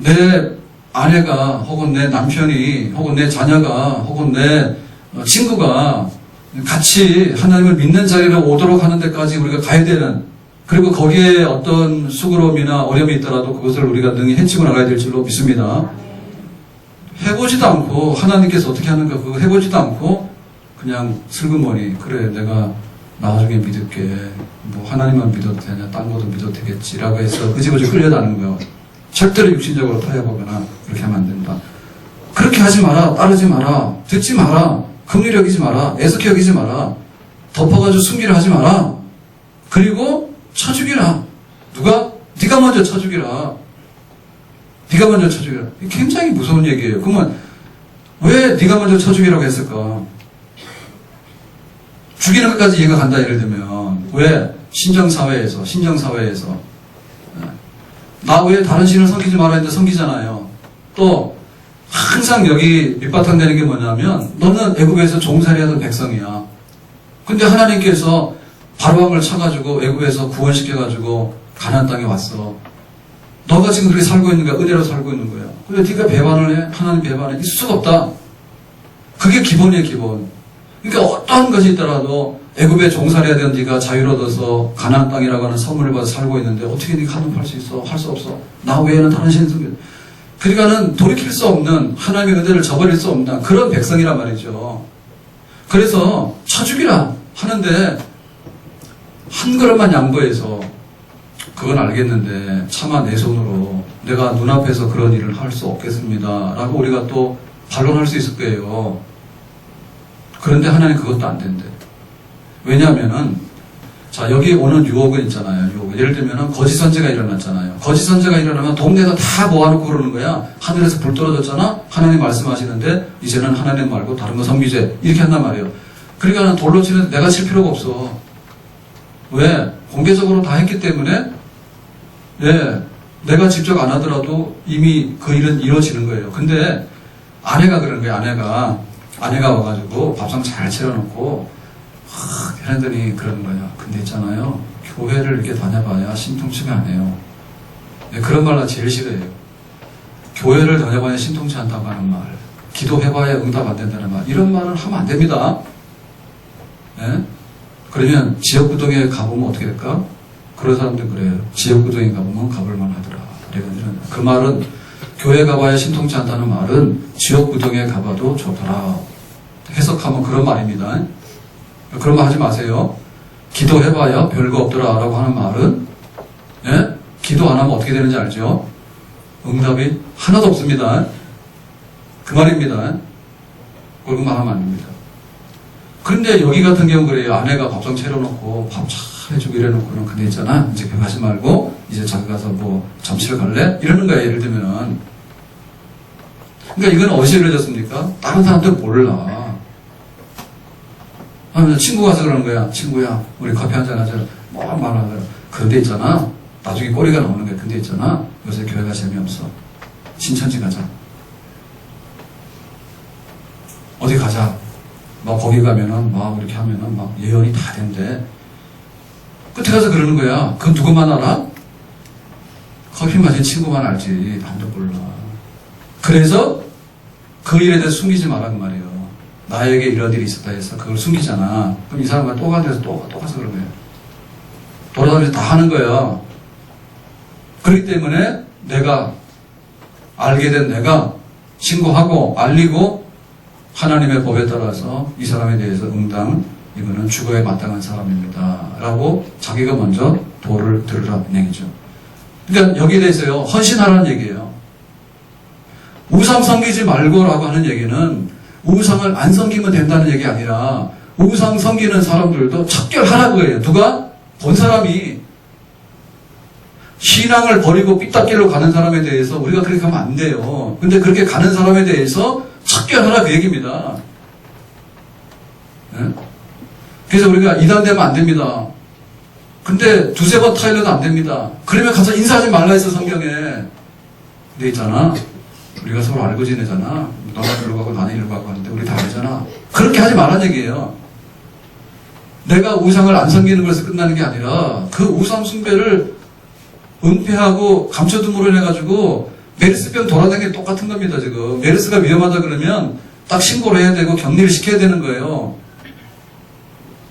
내 아내가 혹은 내 남편이 혹은 내 자녀가 혹은 내 친구가 같이 하나님을 믿는 자리로 오도록 하는 데까지 우리가 가야 되는, 그리고 거기에 어떤 수고로움이나 어려움이 있더라도 그것을 우리가 능히 헤치고 나가야 될 줄로 믿습니다. 해보지도 않고 하나님께서 어떻게 하는가 그거 해보지도 않고 그냥 슬그머니 그래 내가 나중에 믿을게, 뭐 하나님만 믿어도 되냐 딴 것도 믿어도 되겠지라고 해서 흐지부지 끌려다니는 거예요. 절대로 육신적으로 타협하거나 그렇게 하면 안 된다. 그렇게 하지 마라, 따르지 마라, 듣지 마라, 긍휼히 여기지 마라, 애석히 여기지 마라, 덮어가지고 숨기려 하지 마라. 그리고 쳐 죽이라. 누가? 네가 먼저 쳐 죽이라. 네가 먼저 쳐 죽이라. 굉장히 무서운 얘기예요. 그러면 왜 네가 먼저 쳐 죽이라고 했을까? 죽이는 것까지 이해가 간다 예를 들면 왜? 신정사회에서 나 왜 다른 신을 섬기지 말아 했는데 섬기잖아요. 또 항상 여기 밑바탕 되는 게 뭐냐면 너는 애굽에서 종살이하던 백성이야. 근데 하나님께서 바로왕을 쳐가지고 애굽에서 구원시켜가지고 가나안 땅에 왔어. 너가 지금 그렇게 살고 있는 거야. 은혜로 살고 있는 거야. 근데 네가 배반을 해? 하나님 배반해? 있을 수가 없다. 그게 기본이에요, 기본. 그러니까 어떠한 것이 있더라도 애굽에 종살이해야 되는 네가 자유를 얻어서 가나안 땅이라고 하는 선물을 받아 살고 있는데 어떻게 네가 한눈 팔 수 있어? 할 수 없어. 나 외에는 다른 신을 섬겨. 그러니까는 돌이킬 수 없는, 하나님의 은혜를 저버릴 수 없는 그런 백성이란 말이죠. 그래서 쳐 죽이라 하는데 한 그릇만 양보해서 그건 알겠는데 차마 내 손으로 내가 눈앞에서 그런 일을 할 수 없겠습니다 라고 우리가 또 반론할 수 있을 거예요. 그런데 하나님 그것도 안 된대. 왜냐하면은 자 여기 오는 유혹은 있잖아요. 유혹. 예를 들면 거짓 선지가 일어났잖아요. 거짓 선지가 일어나면 동네에서 다 모아놓고 그러는 거야. 하늘에서 불 떨어졌잖아. 하나님 말씀하시는데 이제는 하나님 말고 다른 거 섬기제 이렇게 한단 말이에요. 그러니까 돌로 치는 내가 칠 필요가 없어. 왜? 공개적으로 다 했기 때문에 내가 직접 안 하더라도 이미 그 일은 이루어지는 거예요. 근데 아내가 그런 거예요. 아내가 와가지고 밥상 잘 차려놓고 걔네들이 그러는 거야. 근데 있잖아요. 교회를 이렇게 다녀봐야 신통치가 안 해요. 그런 말 나 제일 싫어해요. 교회를 다녀봐야 신통치 않다고 하는 말. 기도해봐야 응답 안 된다는 말. 이런 말은 하면 안 됩니다. 그러면 지역구동에 가보면 어떻게 될까? 그런 사람들 그래요. 지역구동에 가보면 가볼만 하더라. 그 말은 교회 가봐야 신통치 않다는 말은 지역구동에 가봐도 좋더라. 해석하면 그런 말입니다. 그런 말 하지 마세요. 기도해봐야 별거 없더라 라고 하는 말은 기도 안 하면 어떻게 되는지 알죠? 응답이 하나도 없습니다. 그 말입니다. 그런 말 하면 안 됩니다. 그런데 여기 같은 경우 그래요. 아내가 밥상 차려놓고 밥 잘 해주고 이래놓고는 근데 있잖아. 이제 그 가지 말고 이제 자기 가서 뭐 잠실 갈래? 이러는 거야. 예를 들면은. 그러니까 이건 어디서 이루어졌습니까? 다른 사람들 몰라. 친구가 가서 그러는 거야. 친구야, 우리 커피 한잔 하자. 뭐 말하자. 그런데 있잖아. 나중에 꼬리가 나오는 거야. 근데 있잖아. 요새 교회가 재미없어. 신천지 가자. 어디 가자. 막 거기 가면은 막 이렇게 하면은 막 예언이 다 된대. 끝에 가서 그러는 거야. 그건 누구만 알아? 커피 마신 친구만 알지. 남도 몰라. 그래서 그 일에 대해서 숨기지 마라 그 말이에요. 나에게 이런 일이 있었다 해서 그걸 숨기잖아. 그럼 이 사람과 또 가서 또 가서 그런 거예요. 돌아다니면서 다 하는 거야. 그렇기 때문에 내가 알게 된 내가 신고하고 알리고 하나님의 법에 따라서 이 사람에 대해서 이거는 죽어야 마땅한 사람입니다 라고 자기가 먼저 도를 들으라는 얘기죠. 그러니까 여기에 대해서요 헌신하라는 얘기예요. 우상 섬기지 말고라고 하는 얘기는 우상을 안 섬기면 된다는 얘기 아니라 우상 섬기는 사람들도 척결하라고 해요. 누가? 본 사람이. 신앙을 버리고 삐딱길로 가는 사람에 대해서 우리가 그렇게 하면 안 돼요. 근데 그렇게 가는 사람에 대해서 척결하라 그 얘기입니다. 그래서 우리가 이단되면 안 됩니다. 근데 두세 번 타일러도 안 됩니다. 그러면 가서 인사하지 말라 했어 성경에. 근데 있잖아. 우리가 서로 알고 지내잖아. 너는 이리로 가고 나는 이리로 가고 하는데 우리 다 알잖아. 그렇게 하지 말라는 얘기예요. 내가 우상을 안 섬기는 것에서 끝나는 게 아니라 그 우상 숭배를 은폐하고 감춰둠으로 해가지고 메르스병 돌아다니는 게 똑같은 겁니다. 지금 메르스가 위험하다 그러면 딱 신고를 해야 되고 격리를 시켜야 되는 거예요.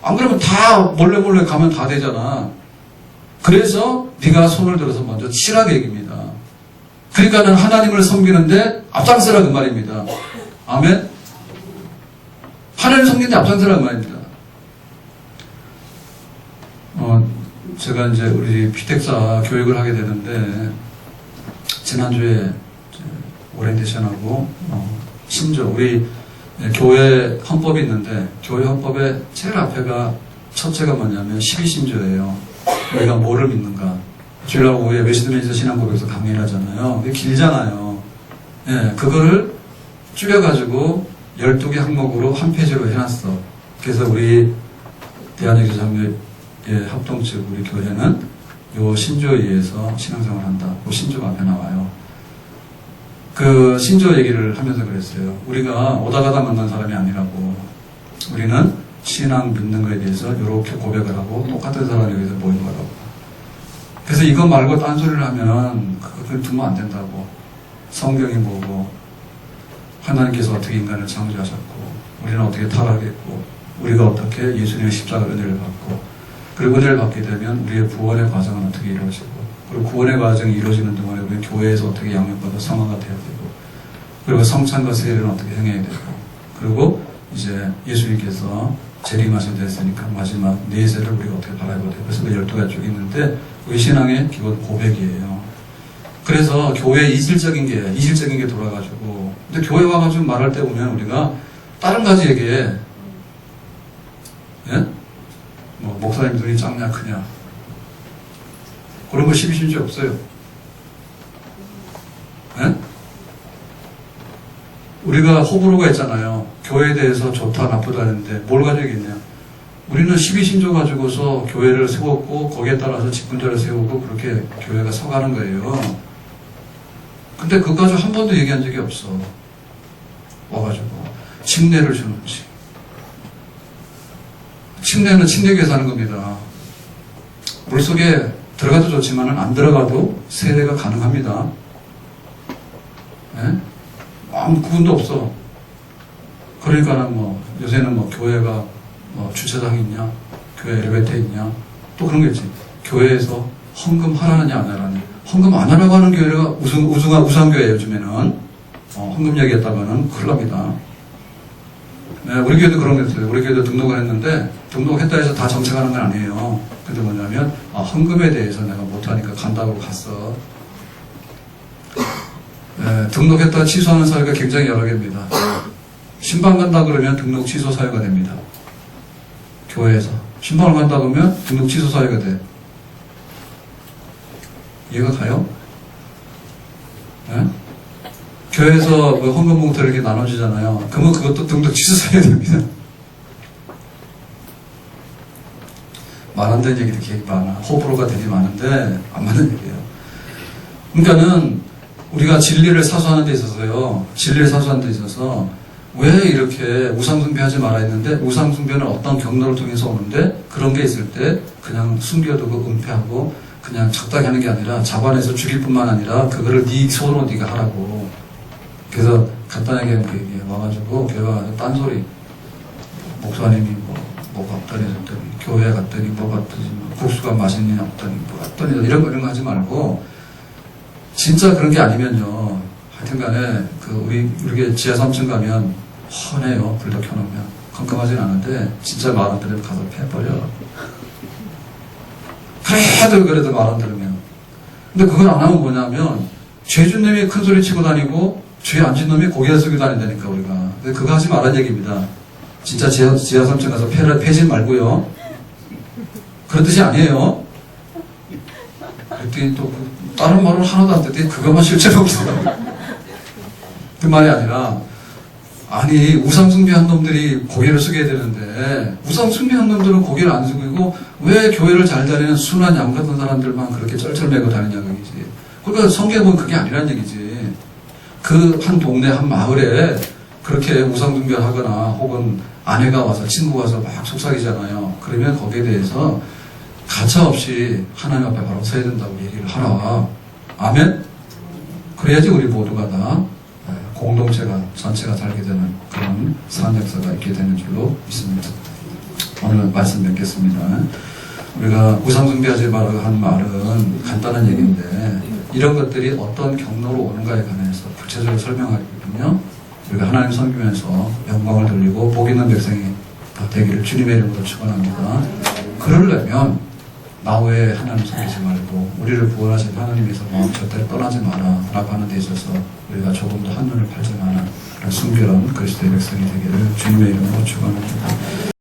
안 그러면 다 몰래 가면 다 되잖아. 그래서 네가 손을 들어서 먼저 치라 그 얘기입니다. 그러니까는 하나님을 섬기는데 앞장서라 그 말입니다. 아멘. 하나님 섬기는데 앞장서라 그 말입니다. 제가 이제 우리 피택사 교육을 하게 되는데 지난주에 오랜 대션하고 신조 우리 교회 헌법이 있는데 교회 헌법의 제일 앞에가 첫째가 뭐냐면 12신조예요. 우리가 뭐를 믿는가. 주일날 오후에 웨스트민스터 신앙고백에서 강의를 하잖아요. 그게 길잖아요. 그거를 줄여가지고 12개 항목으로 한 페이지로 해놨어. 그래서 우리 대한예교장로회 합동 측 우리 교회는 요 신조에 의해서 신앙생활을 한다. 그 신조가 앞에 나와요. 그 신조 얘기를 하면서 그랬어요. 우리가 오다 가다 만난 사람이 아니라고. 우리는 신앙 믿는 거에 대해서 이렇게 고백을 하고 똑같은 사람에 의해서 모인 거라고. 그래서 이거 말고 딴소리를 하면 그걸 두면 안 된다고. 성경이 뭐고 하나님께서 어떻게 인간을 창조하셨고 우리는 어떻게 타락했고 우리가 어떻게 예수님의 십자가 은혜를 받고 그리고 은혜를 받게 되면 우리의 구원의 과정은 어떻게 이루어지고 그리고 구원의 과정이 이루어지는 동안에 우리 교회에서 어떻게 양육받아 성화가 되어야 되고 그리고 성찬과 세례는 어떻게 행해야 되고 그리고 이제 예수님께서 재림하신 됐으니까 마지막 내세를 우리가 어떻게 바라봐야 돼요. 그래서 그 12가지가 있는데 그게 신앙의 기본 고백이에요. 그래서 교회 이질적인 게 돌아가지고 근데 교회 와가지고 말할 때 보면 우리가 다른 가지 얘기해. 예? 뭐 목사님 눈이 작냐 크냐 그런 거 시비심지 없어요. 예? 우리가 호불호가 있잖아요. 교회에 대해서 좋다 나쁘다 했는데 뭘 가지고 있냐. 우리는 12신조 가지고서 교회를 세웠고 거기에 따라서 직분자를 세우고 그렇게 교회가 서가는 거예요. 근데 그거 가지고 한 번도 얘기한 적이 없어. 와가지고 침례를 주는지. 침례는 침례교에서 하는 겁니다. 물속에 들어가도 좋지만 안 들어가도 세례가 가능합니다. 예? 아무 구분도 없어. 그러니까는 뭐 요새는 뭐 교회가 뭐 주차장이 있냐, 교회 엘리베이터에 있냐, 또 그런 게 있지. 교회에서 헌금 하라느냐 안 하라느냐. 헌금 안 하라고 하는 교회가 우수한 교회예요. 요즘에는 헌금 얘기했다가는 큰일 납니다. 네, 우리 교회도 그런 게 있어요. 우리 교회도 등록을 했는데 등록했다 해서 다 정책하는 건 아니에요. 근데 뭐냐면 헌금에 대해서 내가 못하니까 간다고 갔어. 네, 등록했다가 취소하는 사유가 굉장히 여러 개입니다. 신방 간다 그러면 등록 취소 사유가 됩니다. 교회에서 신방을 간다 그러면 등록 취소 사유가 돼. 이해가 가요? 네? 교회에서 그 헌금 봉투를 이렇게 나눠주잖아요. 그러면 그것도 등록 취소해야 됩니다. 말 안 되는 얘기도 되게 많아. 호불호가 되게 많은데 안 맞는 얘기예요. 그러니까는 우리가 진리를 사수하는 데 있어서요. 진리를 사수하는 데 있어서 왜 이렇게 우상숭배하지 말아 했는데 우상숭배는 어떤 경로를 통해서 오는데 그런 게 있을 때 그냥 숨겨두고 은폐하고 그냥 적당히 하는 게 아니라 잡아내서 죽일 뿐만 아니라 그거를 네 손으로 네가 하라고. 그래서 간단하게 그 얘기에 와가지고 교회 와서 딴소리. 목사님이 뭐 갔더니 교회 갔더니 뭐 갔더니 뭐 국수가 맛있느냐 없더니 뭐 갔더니 이런 거 하지 말고 진짜 그런 게 아니면요. 하여튼 간에 우리 지하 3층 가면 훤해요. 불도 켜놓으면. 컴컴하진 않은데 진짜 말 안 들으면 가서 패버려. 그래도 말 안 들으면. 근데 그걸 안 하면 뭐냐면 죄준 놈이 큰 소리 치고 다니고 죄 안 진 놈이 고개를 숙이고 다닌다니까 우리가. 근데 그거 하지 말란 얘기입니다. 진짜 지하 3층 가서 패진 말고요. 그런 뜻이 아니에요. 그랬더니 또 다른 말은 하나도 안 됐더니 그것만 실제로 없어요. 그 말이 아니라 아니 우상숭배한 놈들이 고개를 숙여야 되는데 우상숭배한 놈들은 고개를 안 숙이고 왜 교회를 잘 다니는 순한 양 같은 사람들만 그렇게 쩔쩔매고 다니냐는 얘기지. 그러니까 성경은 그게 아니란 얘기지. 그 한 동네 한 마을에 그렇게 우상숭배를 하거나 혹은 아내가 와서 친구가 와서 막 속삭이잖아요. 그러면 거기에 대해서 가차없이 하나님 앞에 바로 서야 된다고 얘기를 하라. 아멘? 그래야지 우리 모두가 다 공동체가 전체가 살게 되는 그런 산 역사가 있게 되는 줄로 믿습니다. 오늘 말씀 맺겠습니다. 우리가 우상숭배하지 말라고 한 말은 간단한 얘기인데 이런 것들이 어떤 경로로 오는가에 관해서 구체적으로 설명하거든요. 우리가 하나님 섬기면서 영광을 돌리고 복 있는 백성이 다 되기를 주님의 이름으로 축원합니다. 그러려면 나 외에 하나님 섬기지 말고 우리를 구원하신 하나님에서 마음 절대로 떠나지 마라 라고 하는 데 있어서 우리가 조금 더 한눈을 팔지 마라 순결한 그리스도의 백성이 되기를 주님의 이름으로 축원합니다.